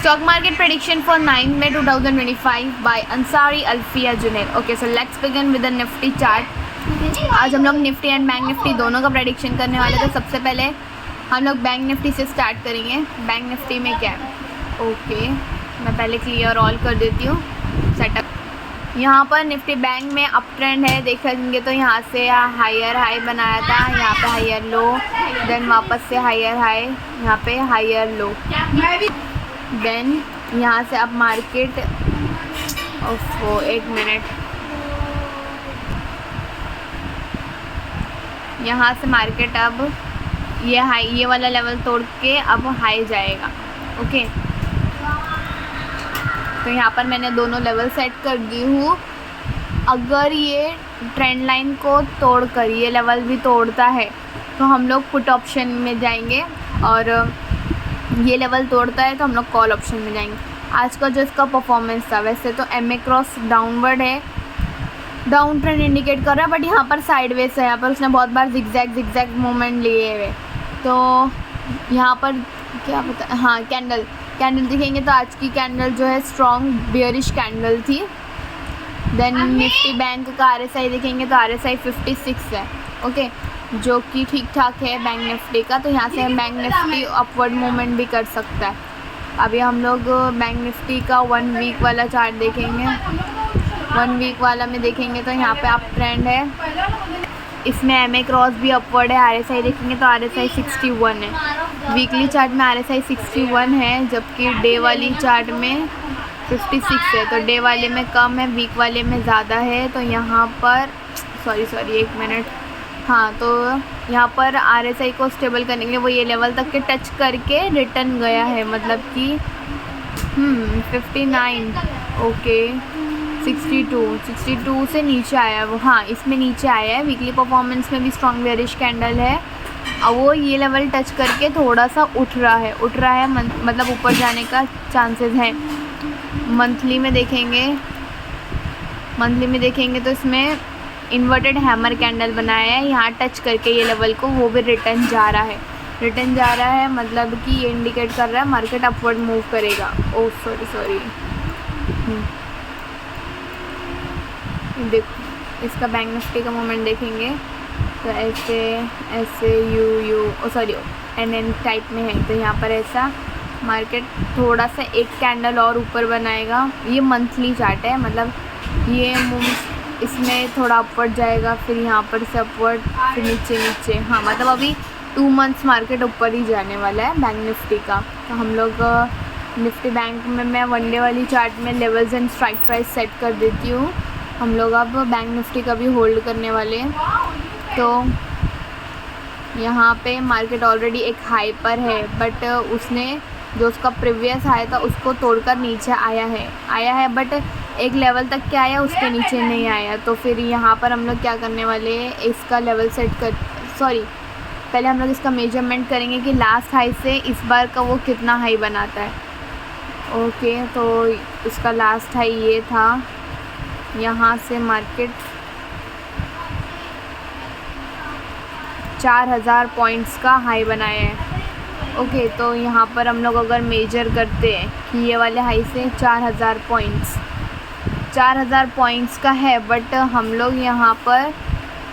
Stock market prediction for 9 May 2025 by Ansari Alfia Junaid. Okay, so let's begin with the Nifty chart. आज हम लोग Nifty and bank Nifty दोनों का prediction करने वाले थे। सबसे पहले हम लोग बैंक निफ्टी से स्टार्ट करेंगे। बैंक निफ्टी में क्या है? ओके, मैं पहले क्लियर ऑल कर देती हूँ सेटअप। यहाँ पर निफ्टी बैंक में अप ट्रेंड है, देखेंगे तो यहाँ से हायर हाई बनाया था, यहाँ पे हायर लो, देन वापस से हायर हाई, यहाँ पे हायर लो, देन यहाँ से अब मार्केट एक मिनट, यहाँ से मार्केट अब ये हाई, ये वाला लेवल तोड़ के अब हाई जाएगा। ओके, तो यहाँ पर मैंने दोनों लेवल सेट कर दी हूँ। अगर ये ट्रेंड लाइन को तोड़कर ये लेवल भी तोड़ता है तो हम लोग पुट ऑप्शन में जाएंगे, और ये लेवल तोड़ता है तो हम लोग कॉल ऑप्शन में जाएंगे। आज का जो इसका परफॉर्मेंस था, वैसे तो MA क्रॉस डाउनवर्ड है, डाउन ट्रेंड इंडिकेट कर रहा है, बट यहाँ पर साइडवेज है। यहाँ पर उसने बहुत बार जिगजैग मूवमेंट लिए हुए, तो यहाँ पर क्या पता, हाँ कैंडल दिखेंगे तो आज की कैंडल जो है स्ट्रॉन्ग बियरिश कैंडल थी। देन निफ्टी बैंक का RSI देखेंगे तो RSI 56 है। ओके, जो कि ठीक ठाक है बैंक निफ्टी का, तो यहाँ से बैंक निफ्टी अपवर्ड मूवमेंट भी कर सकता है। अभी हम लोग बैंक निफ्टी का 1 वीक वाला चार्ट देखेंगे। 1 वीक वाला में देखेंगे तो यहाँ पे अप ट्रेंड है, इसमें MA क्रॉस भी अपवर्ड है। RSI देखेंगे तो RSI 61 है। वीकली चार्ट में RSI 61 है, जबकि डे वाली चार्ट में 56 है। तो डे वाले में कम है, वीक वाले में ज़्यादा है। तो यहाँ पर सॉरी एक मिनट, हाँ, तो यहाँ पर RSI को स्टेबल करने के लिए वो ये लेवल तक के टच करके रिटर्न गया है, मतलब कि 59, ओके 62 से नीचे आया है वो, हाँ इसमें नीचे आया है। वीकली परफॉर्मेंस में भी स्ट्रॉन्ग बेयरिश कैंडल है, और वो ये लेवल टच करके थोड़ा सा उठ रहा है, मतलब ऊपर जाने का चांसेस है। मंथली में देखेंगे तो इसमें इन्वर्टेड हैमर कैंडल बनाया है, यहाँ टच करके ये लेवल को वो भी रिटर्न जा रहा है, मतलब कि ये इंडिकेट कर रहा है मार्केट अपवर्ड मूव करेगा। ओह सॉरी देखो, इसका बैंक निफ्टी का मोमेंट देखेंगे तो ऐसे NN टाइप में है, तो यहाँ पर ऐसा मार्केट थोड़ा सा एक कैंडल और ऊपर बनाएगा। ये मंथली चार्ट है, मतलब ये इसमें थोड़ा अपवर्ड जाएगा, फिर यहाँ पर से अपवर्ड, फिर नीचे, हाँ मतलब अभी 2 मंथ्स मार्केट ऊपर ही जाने वाला है बैंक निफ्टी का। तो हम लोग निफ्टी बैंक में मैं 1 डे वाली चार्ट में levels and strike price set कर देती हूँ। हम लोग अब बैंक निफ्टी का भी होल्ड करने वाले हैं। तो यहाँ पे मार्केट ऑलरेडी एक हाई पर है, बट उसने जो उसका प्रीवियस हाई था उसको तोड़कर नीचे आया है, बट एक लेवल तक क्या आया, उसके नीचे नहीं आया। तो फिर यहाँ पर हम लोग क्या करने वाले हैं, इसका लेवल पहले हम लोग इसका मेजरमेंट करेंगे कि लास्ट हाई से इस बार का वो कितना हाई बनाता है। ओके, तो इसका लास्ट हाई ये था, यहाँ से मार्केट 4000 पॉइंट्स का हाई बनाया है। ओके, तो यहाँ पर हम लोग अगर मेजर करते हैं कि ये वाले हाई से 4000 पॉइंट्स का है, बट हम लोग यहाँ पर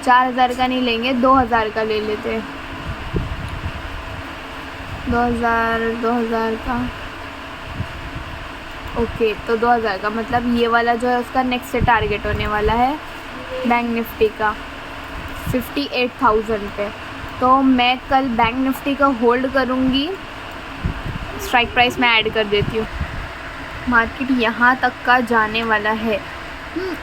4000 का नहीं लेंगे, 2000 का ले लेते हैं। 2000 का, ओके, तो 2000 का मतलब ये वाला जो है उसका नेक्स्ट टारगेट होने वाला है बैंक निफ्टी का 58,000 पे। तो मैं कल बैंक निफ्टी का होल्ड करूँगी, स्ट्राइक प्राइस में ऐड कर देती हूँ। मार्केट यहाँ तक का जाने वाला है।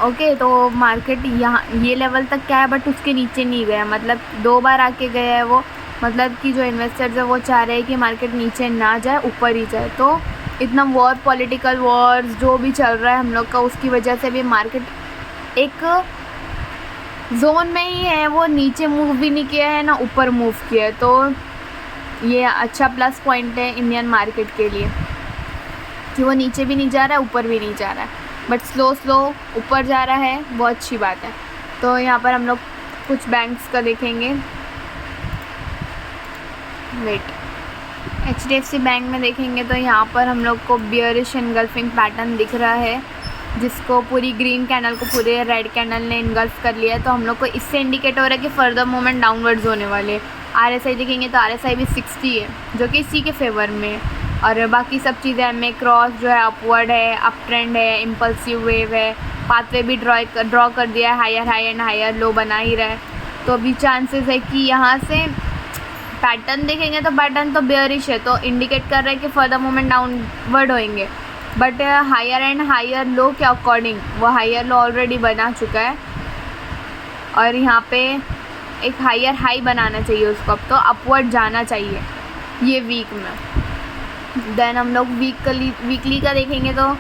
ओके, तो मार्केट यहाँ ये लेवल तक क्या है, बट उसके नीचे नहीं गया, मतलब 2 बार आके गया है वो, मतलब कि जो इन्वेस्टर्स है वो चाह रहे हैं कि मार्केट नीचे ना जाए, ऊपर ही जाए। तो इतना पॉलिटिकल वॉर्स जो भी चल रहा है हम लोग का, उसकी वजह से भी मार्केट एक जोन में ही है, वो नीचे मूव भी नहीं किया है ना ऊपर मूव किया है। तो ये अच्छा प्लस पॉइंट है इंडियन मार्केट के लिए कि वो नीचे भी नहीं जा रहा है, ऊपर भी नहीं जा रहा है, बट स्लो ऊपर जा रहा है, वो अच्छी बात है। तो यहाँ पर हम लोग कुछ बैंक्स का देखेंगे, वेट HDFC बैंक में देखेंगे तो यहाँ पर हम लोग को बियरिश इनगल्फिंग पैटर्न दिख रहा है, जिसको पूरी ग्रीन कैंडल को पूरे रेड कैंडल ने इनगल्फ कर लिया है। तो हम लोग को इससे इंडिकेट हो रहा है कि फर्दर मूवमेंट डाउनवर्ड्स होने वाले। RSI देखेंगे तो RSI भी 60 है, जो कि इसी के फेवर में है। और बाकी सब चीज़ें MA क्रॉस जो है अपवर्ड है, अप ट्रेंड है, इम्पल्सिव वेव है, पाथवे भी ड्रॉ कर दिया है, higher high and higher low बना ही रहा है। तो अभी चांसेस है कि यहाँ से पैटर्न देखेंगे तो पैटर्न तो बेयरिश है, तो इंडिकेट कर रहा है कि फर्दर मूवमेंट डाउनवर्ड होएंगे। But higher and higher low के अकॉर्डिंग वो हायर लो ऑलरेडी बना चुका है और यहाँ पे एक हायर हाई बनाना चाहिए उसको, अब तो अपवर्ड जाना चाहिए ये वीक में। देन हम लोग वीकली का देखेंगे तो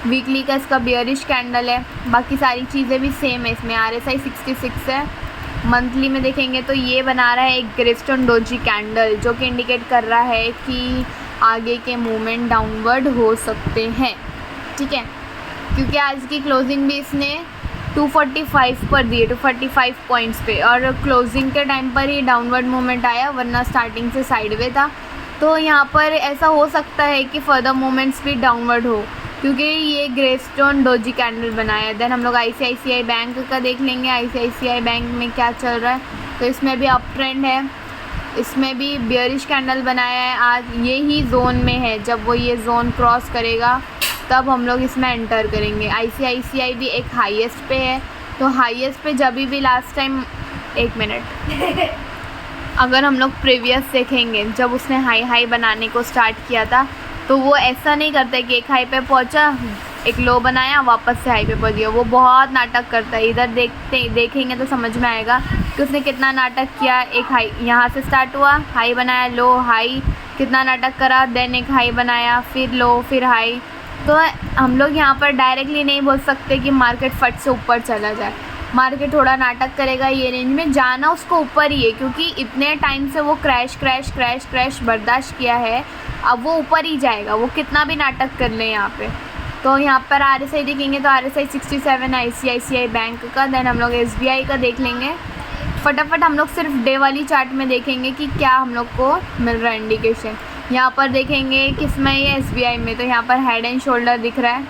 वीकली का इसका बियरिश कैंडल है, बाकी सारी चीज़ें भी सेम है। इसमें RSI 66 है। मंथली में देखेंगे तो ये बना रहा है एक ग्रेस्टोन डोजी कैंडल, जो कि इंडिकेट कर रहा है कि आगे के मूवमेंट डाउनवर्ड हो सकते हैं, ठीक है। क्योंकि आज की क्लोजिंग भी इसने 245 पर दी है, 245 पॉइंट्स पे, और क्लोजिंग के टाइम पर ही डाउनवर्ड मूवमेंट आया, वरना स्टार्टिंग से साइडवे था। तो यहाँ पर ऐसा हो सकता है कि फर्दर मूवमेंट्स भी डाउनवर्ड हो, क्योंकि ये ग्रेस्टोन डोजी कैंडल बनाया है। देन हम लोग ICICI बैंक का देख लेंगे, ICICI बैंक में क्या चल रहा है। तो इसमें भी अप ट्रेंड है, इसमें भी बियरिश कैंडल बनाया है। आज ये ही जोन में है, जब वो ये जोन क्रॉस करेगा तब हम लोग इसमें एंटर करेंगे। ICICI भी एक हाईएस्ट पे है, तो हाईएस्ट पे जब भी लास्ट टाइम, एक मिनट, अगर हम लोग प्रीवियस देखेंगे जब उसने हाई बनाने को स्टार्ट किया था, तो वो ऐसा नहीं करता कि एक हाई पे पहुंचा, एक लो बनाया, वापस से हाई पे पहुंच गया। वो बहुत नाटक करता है। इधर देखेंगे तो समझ में आएगा कि उसने कितना नाटक किया। एक हाई यहाँ से स्टार्ट हुआ, हाई बनाया, लो, हाई, कितना नाटक करा, देन एक हाई बनाया, फिर लो, फिर हाई। तो हम लोग यहाँ पर डायरेक्टली नहीं बोल सकते कि मार्केट फट से ऊपर चला जाए। मार्केट थोड़ा नाटक करेगा, ये रेंज में जाना उसको ऊपर ही है, क्योंकि इतने टाइम से वो क्रैश बर्दाश्त किया है, अब वो ऊपर ही जाएगा, वो कितना भी नाटक कर ले यहाँ पे। तो यहाँ पर RSI देखेंगे तो RSI 67 ICICI बैंक का। देन हम लोग SBI का देख लेंगे। फटाफट हम लोग सिर्फ डे वाली चार्ट में देखेंगे कि क्या हम लोग को मिल रहा है इंडिकेशन। यहाँ पर देखेंगे किसमें, ये SBI में, तो यहाँ पर हेड एंड शोल्डर दिख रहा है,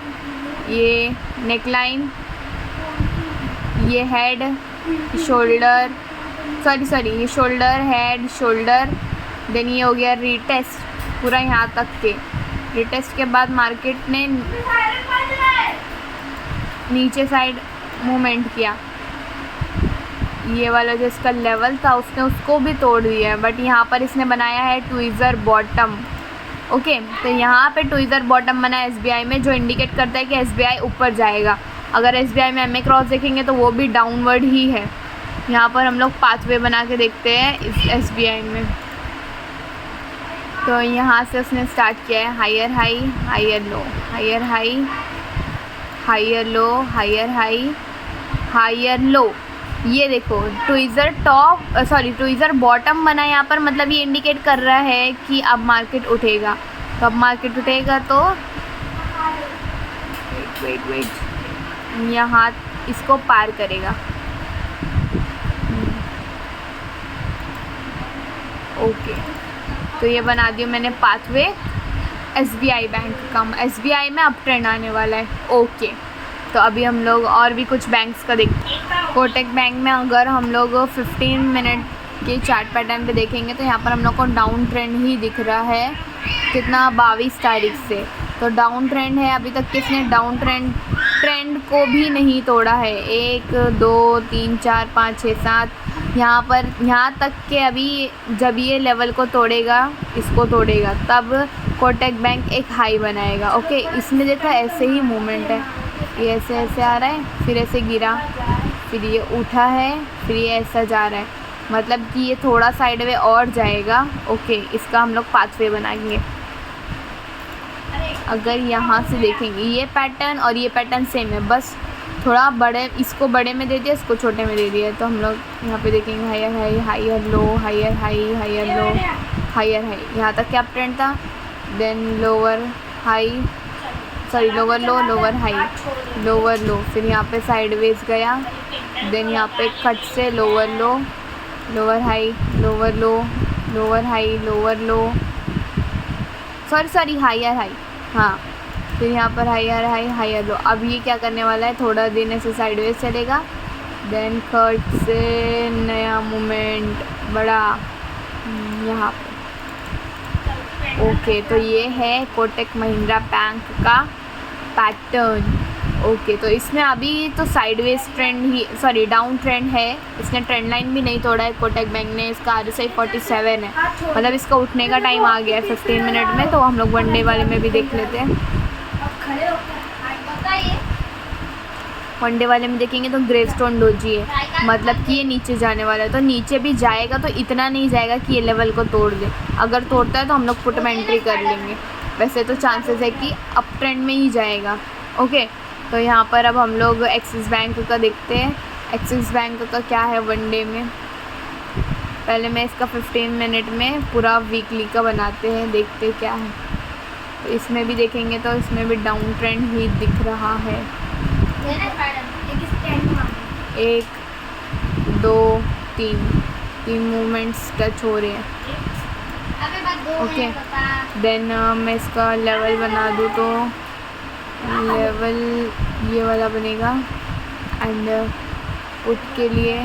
ये नेकलाइन, ये हेड शोल्डर, ये शोल्डर, हेड, शोल्डर। देन ये हो गया रीटेस्ट, पूरा यहाँ तक के। रीटेस्ट के बाद मार्केट ने नीचे साइड मूवमेंट किया, ये वाला जो इसका लेवल था उसने उसको भी तोड़ दिया है। बट यहाँ पर इसने बनाया है ट्विज़र बॉटम, ओके। तो यहाँ पे ट्विज़र बॉटम बना है SBI में, जो इंडिकेट करता है कि SBI ऊपर जाएगा। अगर SBI में MA क्रॉस देखेंगे तो वो भी डाउनवर्ड ही है। यहाँ पर हम लोग पाथवे बना के देखते हैं इस SBI में। तो यहाँ से उसने स्टार्ट किया है higher high, higher low, higher high, higher low, higher high, higher low. ये देखो ट्विज़र बॉटम बना है यहाँ पर, मतलब ये इंडिकेट कर रहा है कि अब मार्केट उठेगा। तो अब मार्केट उठेगा तो वेट यहाँ इसको पार करेगा, ओके। तो ये बना दिया मैंने पाथवे SBI बैंक का। SBI में अप ट्रेंड आने वाला है, ओके। तो अभी हम लोग और भी कुछ बैंक्स का देखते हैं। कोटक बैंक में अगर हम लोग 15 मिनट के चार्ट पैटर्न पे देखेंगे तो यहाँ पर हम लोग को डाउन ट्रेंड ही दिख रहा है, कितना 22 तारीख से। तो डाउन ट्रेंड है, अभी तक किसने डाउन ट्रेंड को भी नहीं तोड़ा है। 1 2 3 4 5 6 7 यहाँ तक के अभी जब ये लेवल को तोड़ेगा, इसको तोड़ेगा, तब कोटक बैंक एक हाई बनाएगा, ओके। इसमें देखो ऐसे ही मूवमेंट है, ये ऐसे आ रहा है, फिर ऐसे गिरा, फिर ये उठा है, फिर ये ऐसा जा रहा है, मतलब कि ये थोड़ा साइडवे और जाएगा, ओके। इसका हम लोग पाथवे बनाएंगे। अगर यहाँ से देखेंगे ये पैटर्न और ये पैटर्न सेम है, बस थोड़ा बड़े, इसको बड़े में दे दिया, इसको छोटे में दे दिया। तो हम लोग यहाँ पे देखेंगे higher high, higher low, higher high, higher low, higher high, यहाँ तक क्या ट्रेंड था। Then lower low, lower high, lower low, फिर यहाँ पे साइडवेज गया। देन यहाँ पे कट से lower low, lower high, lower low, lower high, lower low, sorry higher high, हाँ फिर यहाँ पर हायर हाई हायर लो। अब ये क्या करने वाला है, थोड़ा देने से साइडवेज चलेगा, देन कट से नया मोमेंट बड़ा यहाँ पे। ओके, तो ये है कोटक महिंद्रा बैंक का पैटर्न। ओके, तो इसमें अभी तो साइडवेज ट्रेंड ही, सॉरी डाउन ट्रेंड है, इसने ट्रेंड लाइन भी नहीं तोड़ा है कोटक बैंक ने। इसका RSI 47 है, मतलब इसका उठने का टाइम आ गया है 15 मिनट में। तो हम लोग वनडे वाले में भी देख लेते हैं। वनडे वाले में देखेंगे तो ग्रेवस्टोन डोजी है, मतलब कि ये नीचे जाने वाला है। तो नीचे भी जाएगा तो इतना नहीं जाएगा कि ये लेवल को तोड़ दे। अगर तोड़ता है तो हम लोग पुट में एंट्री कर लेंगे, वैसे तो चांसेस है कि अप ट्रेंड में ही जाएगा। ओके, तो यहाँ पर अब हम लोग एक्सिस बैंक का देखते हैं। एक्सिस बैंक का क्या है वनडे में, पहले मैं इसका 15 मिनट में पूरा वीकली का बनाते हैं, देखते क्या है। तो इसमें भी देखेंगे तो इसमें भी डाउन ट्रेंड ही दिख रहा है। 1 2 3 मूवमेंट्स टच हो रहे हैं। ओके, देन मैं इसका लेवल बना दूँ तो लेवल ये वाला बनेगा। एंड पुट के लिए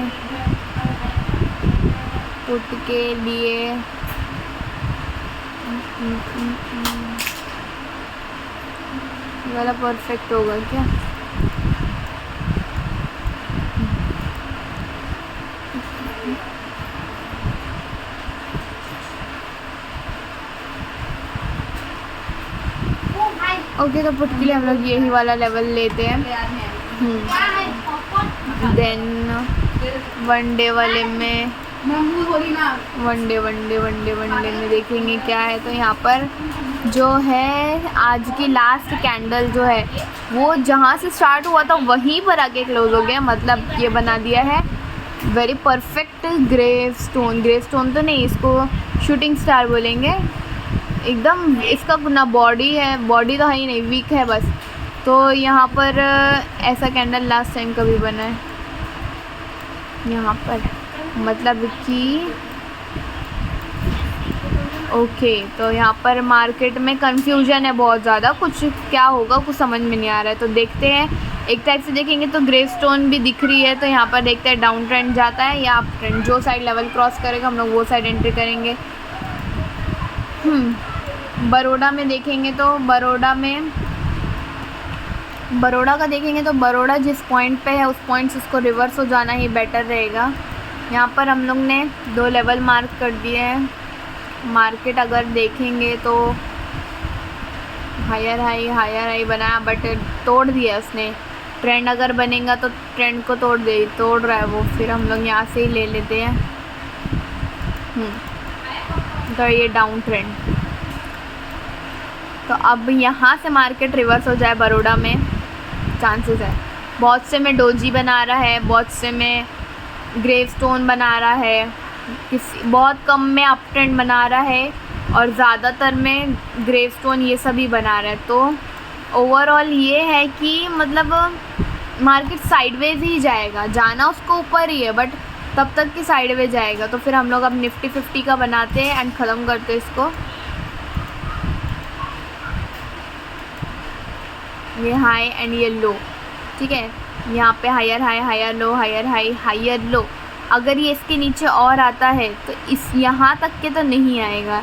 ये वाला परफेक्ट होगा क्या? ओके, तो पुट के लिए हम लोग यही वाला लेवल लेते हैं। देन वनडे वाले में वनडे में देखेंगे क्या है। तो यहाँ पर जो है आज की लास्ट कैंडल जो है वो जहाँ से स्टार्ट हुआ था वहीं पर आके क्लोज हो गया, मतलब ये बना दिया है वेरी परफेक्ट ग्रेवस्टोन तो नहीं, इसको शूटिंग स्टार बोलेंगे। एकदम इसका ना बॉडी है, बॉडी तो है ही नहीं, वीक है बस। तो यहाँ पर ऐसा कैंडल लास्ट टाइम कभी बना है यहाँ पर, मतलब कि ओके, तो यहाँ पर मार्केट में कंफ्यूजन है बहुत ज़्यादा, कुछ क्या होगा कुछ समझ में नहीं आ रहा है। तो देखते हैं, एक टाइप से देखेंगे तो ग्रेवस्टोन भी दिख रही है। तो यहाँ पर देखते हैं डाउन ट्रेंड जाता है या अप ट्रेंड, जो साइड लेवल क्रॉस करेगा हम लोग वो साइड एंट्री करेंगे। बड़ौदा में देखेंगे तो बड़ौदा का देखेंगे तो बड़ौदा जिस पॉइंट पे है उस पॉइंट से उसको रिवर्स हो जाना ही बेटर रहेगा। यहाँ पर हम लोग ने 2 लेवल मार्क कर दिए हैं। मार्केट अगर देखेंगे तो हायर हाई बनाया बट तोड़ दिया उसने। ट्रेंड अगर बनेगा तो ट्रेंड को तोड़ रहा है वो, फिर हम लोग यहाँ से ही ले लेते हैं। तो ये डाउन ट्रेंड, तो अब यहाँ से मार्केट रिवर्स हो जाए बड़ौदा में चांसेस है। बहुत से में डोजी बना रहा है, बहुत से में ग्रेवस्टोन बना रहा है, बहुत कम में अप ट्रेंड बना रहा है और ज़्यादातर में ग्रेवस्टोन ये सभी बना रहा है। तो ओवरऑल ये है कि मतलब मार्केट साइडवेज ही जाएगा, जाना उसको ऊपर ही है बट तब तक कि साइडवेज जाएगा। तो फिर हम लोग अब निफ्टी 50 का बनाते हैं एंड ख़त्म करते हैं इसको। ये हाई एंड ये लो, ठीक है, यहाँ पे higher high higher low, higher high higher low. अगर ये इसके नीचे और आता है तो इस यहाँ तक के तो नहीं आएगा।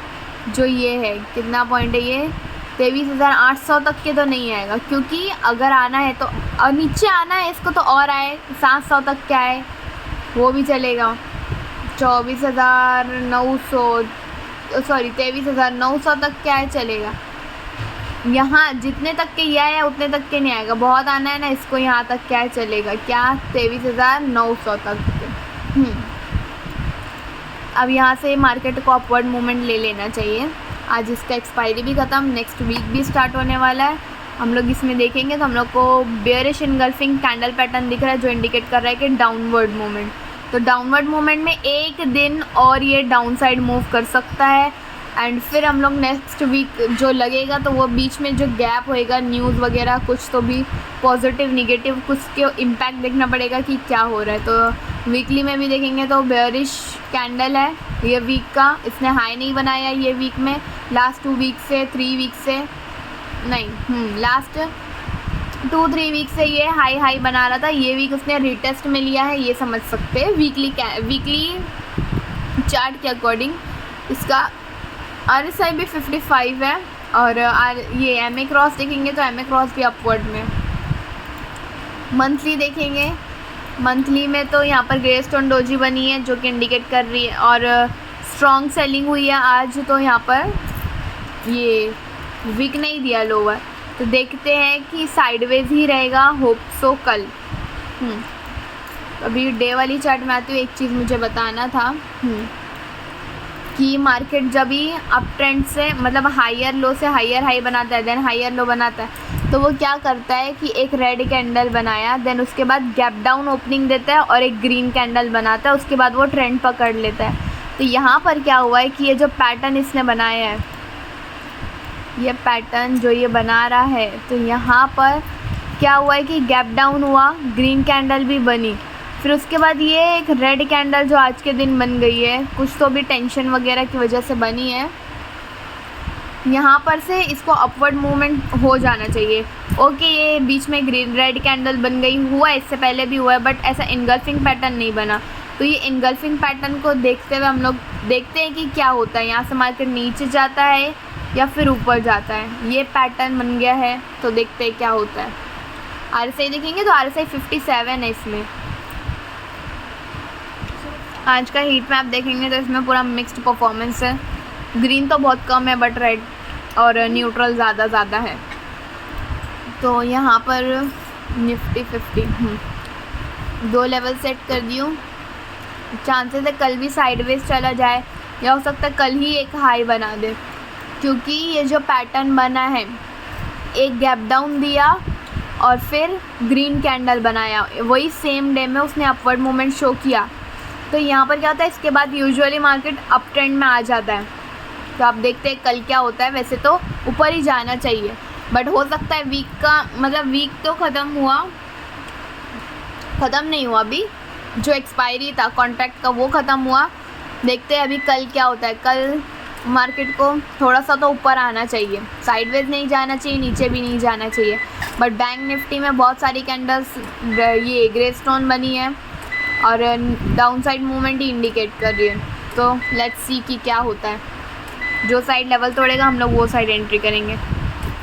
जो ये है कितना पॉइंट है, ये 23,800 तक के तो नहीं आएगा, क्योंकि अगर आना है तो और नीचे आना है इसको तो और आए 700 तक क्या है वो भी चलेगा। 23,900 तक क्या है चलेगा। यहाँ जितने तक के ये आया उतने तक के नहीं आएगा, बहुत आना है ना इसको, यहाँ तक क्या है चलेगा, क्या 23,900 तक के। अब यहाँ से मार्केट को अपवर्ड मूवमेंट ले लेना चाहिए। आज इसका एक्सपायरी भी ख़त्म, नेक्स्ट वीक भी स्टार्ट होने वाला है। हम लोग इसमें देखेंगे तो हम लोग को बेयरिश इनगल्फिंग कैंडल पैटर्न दिख रहा है जो इंडिकेट कर रहा है कि डाउनवर्ड मूवमेंट। तो डाउनवर्ड मूवमेंट में एक दिन और ये डाउन साइड मूव कर सकता है एंड फिर हम लोग नेक्स्ट वीक जो लगेगा तो वो बीच में जो गैप होएगा न्यूज़ वगैरह कुछ तो भी पॉजिटिव निगेटिव कुछ के इम्पैक्ट देखना पड़ेगा कि क्या हो रहा है। तो वीकली में भी देखेंगे तो बेयरिश कैंडल है ये वीक का, इसने हाई नहीं बनाया ये वीक में, लास्ट 2 वीक से 3 वीक से नहीं लास्ट 2-3 वीक से ये हाई बना रहा था। ये वीक उसने रिटेस्ट में लिया है, ये समझ सकते हैं वीकली चार्ट के अकॉर्डिंग। इसका RSI भी 55 है और ये MA क्रॉस देखेंगे तो MA क्रॉस भी अपवर्ड में। मंथली देखेंगे, मंथली में तो यहाँ पर ग्रे स्टोन डोजी बनी है जो कि इंडिकेट कर रही है और स्ट्रॉन्ग सेलिंग हुई है आज। तो यहाँ पर ये वीक नहीं दिया लोअर, तो देखते हैं कि साइडवेज ही रहेगा, होप सो कल। अभी डे वाली चार्ट में आती हूँ, एक चीज़ मुझे बताना था कि मार्केट जब भी अप ट्रेंड से मतलब हायर लो से हायर हाई बनाता है देन हायर लो बनाता है, तो वो क्या करता है कि एक रेड कैंडल बनाया देन उसके बाद गैप डाउन ओपनिंग देता है और एक ग्रीन कैंडल बनाता है, उसके बाद वो ट्रेंड पकड़ लेता है। तो यहाँ पर क्या हुआ है कि ये जो पैटर्न इसने बनाया है, ये पैटर्न जो ये बना रहा है, तो यहाँ पर क्या हुआ है कि गैप डाउन हुआ, ग्रीन कैंडल भी बनी, फिर उसके बाद ये एक रेड कैंडल जो आज के दिन बन गई है, कुछ तो भी टेंशन वगैरह की वजह से बनी है। यहाँ पर से इसको अपवर्ड मूवमेंट हो जाना चाहिए। ओके, ये बीच में ग्रीन रेड कैंडल बन गई, हुआ इससे पहले भी हुआ है बट ऐसा इनगल्फिंग पैटर्न नहीं बना। तो ये इनगल्फिंग पैटर्न को देखते हुए हम लोग देखते हैं कि क्या होता है, यहाँ से मार्केट नीचे जाता है या फिर ऊपर जाता है। ये पैटर्न बन गया है तो देखते हैं क्या होता है। RSI देखेंगे तो RSI 57 है इसमें। आज का हीट मैप देखेंगे तो इसमें पूरा मिक्स्ड परफॉर्मेंस है, ग्रीन तो बहुत कम है बट रेड और न्यूट्रल ज़्यादा है। तो यहाँ पर निफ्टी 50 2 लेवल सेट कर दी हूँ, चांसेस है कल भी साइडवेज चला जाए या हो सकता है कल ही एक हाई बना दे, क्योंकि ये जो पैटर्न बना है एक गैप डाउन दिया और फिर ग्रीन कैंडल बनाया, वही सेम डे में उसने अपवर्ड मूवमेंट शो किया। तो यहाँ पर क्या होता है, इसके बाद यूजुअली मार्केट अप ट्रेंड में आ जाता है। तो आप देखते हैं कल क्या होता है। वैसे तो ऊपर ही जाना चाहिए बट हो सकता है वीक का मतलब वीक तो ख़त्म नहीं हुआ, अभी जो एक्सपायरी था कॉन्ट्रैक्ट का वो ख़त्म हुआ। देखते हैं अभी कल क्या होता है। कल मार्केट को थोड़ा सा तो ऊपर आना चाहिए, साइडवेज नहीं जाना चाहिए, नीचे भी नहीं जाना चाहिए। बट बैंक निफ्टी में बहुत सारी कैंडल्स ये ग्रे स्टोन बनी है और डाउन साइड मूवमेंट ही इंडिकेट कर रही है। तो लेट्स सी कि क्या होता है। जो साइड लेवल तोड़ेगा हम लोग वो साइड एंट्री करेंगे।